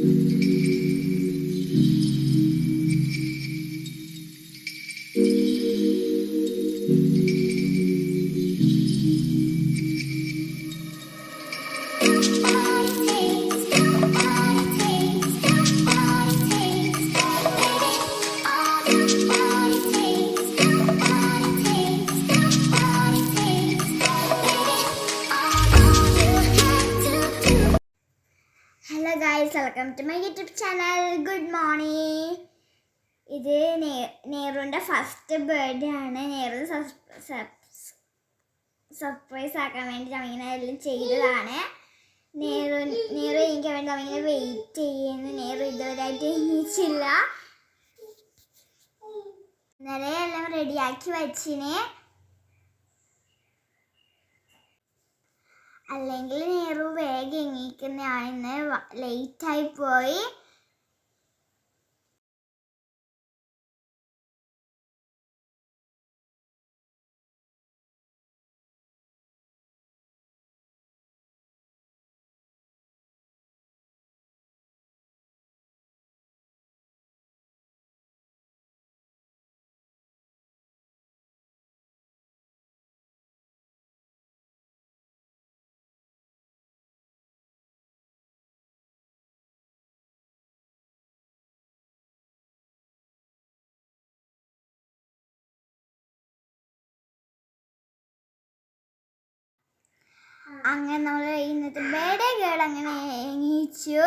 Hello guys, welcome to my YouTube channel. Good morning. ഇത് നെഹ്റുവിൻ്റെ first birthday ആണ്. Nehru surprise ആക്കാൻ വേണ്ടി നമ്മിങ്ങനെ എല്ലാം ചെയ്തതാണ്. നെഹ്റു എനിക്ക് വേണ്ടി നമ്മിങ്ങനെ വെയിറ്റ് ചെയ്യുന്നു. നെഹ്റു ഇതുവരെയായിട്ട് എണീച്ചില്ല. ഇന്നലെ എല്ലാം റെഡിയാക്കി വച്ചിന്. അല്ലെങ്കിൽ നെഹ്റു വേഗം എണീക്കുന്നതാണ്. ഇന്ന് ലേറ്റായി പോയി. അങ്ങനെ നമ്മൾ ഇന്നത്തെ ബർത്ത്ഡേ ഗേൾ അങ്ങനെ എണീച്ചു.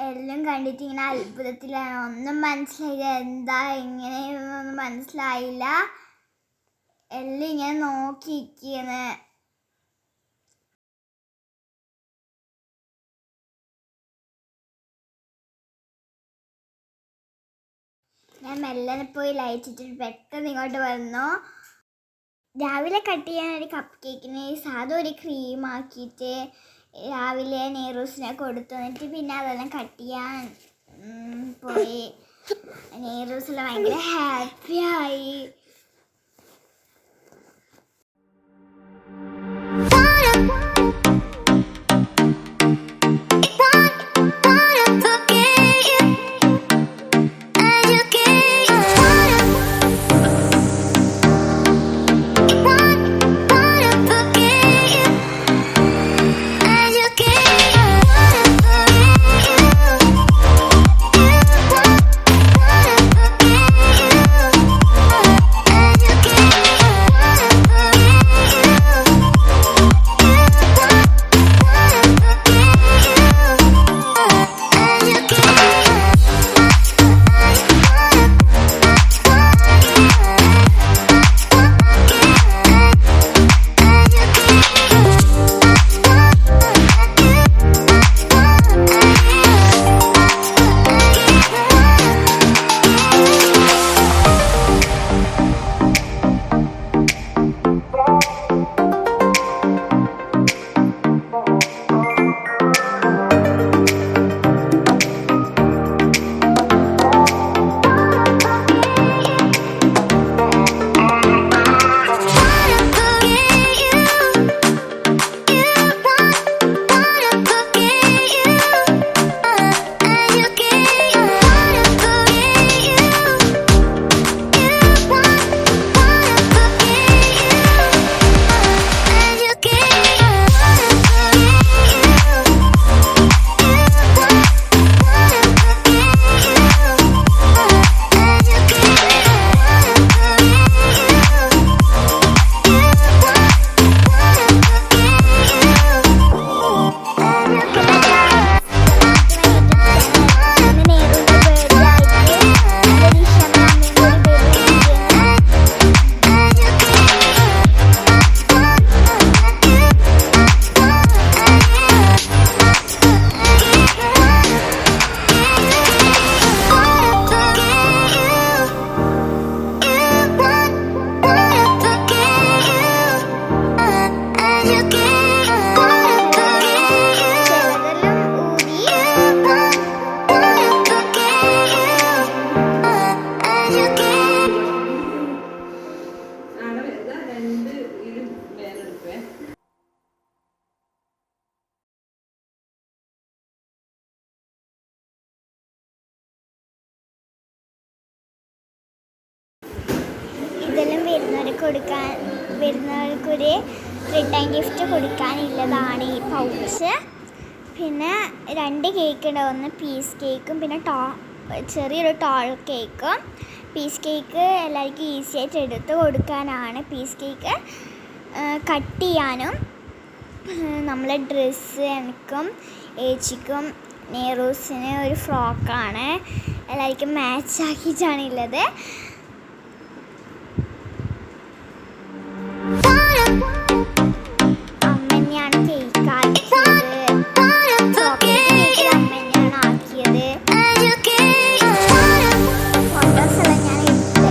എല്ലാം കണ്ടിട്ട് ഇങ്ങനെ അത്ഭുതത്തിലാണ്. ഒന്നും മനസ്സിലായില്ല, എന്താ ഇങ്ങനെയൊന്നും മനസ്സിലായില്ല. എല്ലാം ഇങ്ങനെ നോക്കിയിരിക്കുന്നു. ഞാൻ മെല്ലനെ പോയി ലൈറ്റ് ഇട്ടിട്ട് പെട്ടെന്ന് ഇങ്ങോട്ട് വന്നു. രാവിലെ കട്ട് ചെയ്യാൻ ഒരു കപ്പ് കേക്കിന് സാധാ ഒരു ക്രീം ആക്കിയിട്ട് രാവിലെ നെഹ്റൂസിനെ കൊടുത്തു. എന്നിട്ട് പിന്നെ അതെല്ലാം കട്ട് ചെയ്യാൻ പോയി. നെഹ്റൂസിലെ ഭയങ്കര ഹാപ്പിയായി. കൊടുക്കാൻ വരുന്നവർക്കൊരു റിട്ടേൺ ഗിഫ്റ്റ് കൊടുക്കാനുള്ളതാണ് ഈ പൗച്ച്. പിന്നെ 2 കേക്ക് ഉണ്ട്. ഒന്ന് പീസ് കേക്കും പിന്നെ ചെറിയൊരു ടോൾ കേക്കും. പീസ് കേക്ക് എല്ലാവർക്കും ഈസി ആയിട്ട് എടുത്ത് കൊടുക്കാനാണ്. പീസ് കേക്ക് കട്ട് ചെയ്യാനും നമ്മളെ ഡ്രസ്സ് എനിക്കും ഏച്ചിക്കും നെറൂസിന് ഒരു ഫ്രോക്കാണ്, എല്ലാവർക്കും മാച്ച് ആക്കിയിട്ടാണുള്ളത്. അമ്മ തന്നെയാണ് കേക്ക് ആക്കിയത്, ചോക്ലേറ്റ് കേക്ക് അമ്മ തന്നെയാണ് ആക്കിയത്. ഫോട്ടോസ് എല്ലാം ഞാൻ എനിക്ക്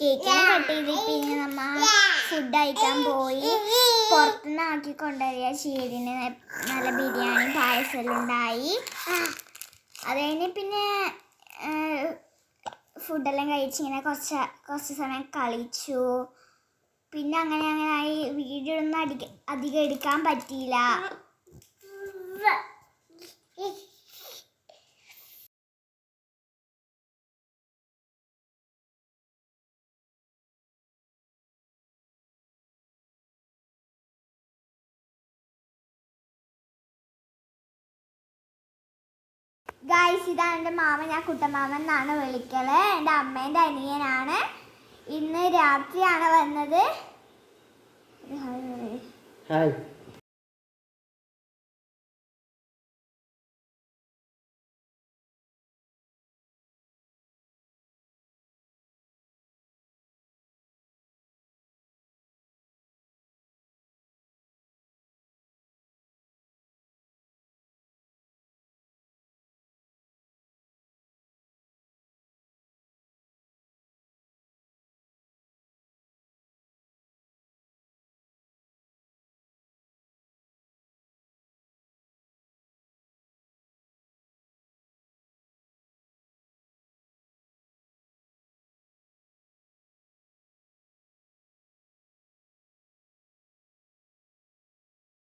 കേക്കിനെ കട്ട് ചെയ്തിട്ട് പിന്നെ നമ്മ ഫുഡ് കഴിക്കാൻ പോയി. പുറത്തുനിന്ന് ആക്കി കൊണ്ടുവരിക ചീടിന് നല്ല ബിരിയാണി പായസമെല്ലാം ഉണ്ടായി. അത് കഴിഞ്ഞ് പിന്നെ ഫുഡെല്ലാം കഴിച്ചിങ്ങനെ കുറച്ച് സമയം കളിച്ചു. പിന്നെ അങ്ങനെയായി. വീഡിയോ ഒന്നും അധികം എടുക്കാൻ പറ്റിയില്ല. ഗായ്സ്, ഇതാണ് എൻ്റെ മാമൻ. ഞാൻ കുട്ടമാമൻ എന്നാണ് വിളിക്കല്. എൻ്റെ അമ്മേൻ്റെ അനിയനാണ്. ഇന്ന് രാത്രിയാണ് വന്നത്. ഹായ്.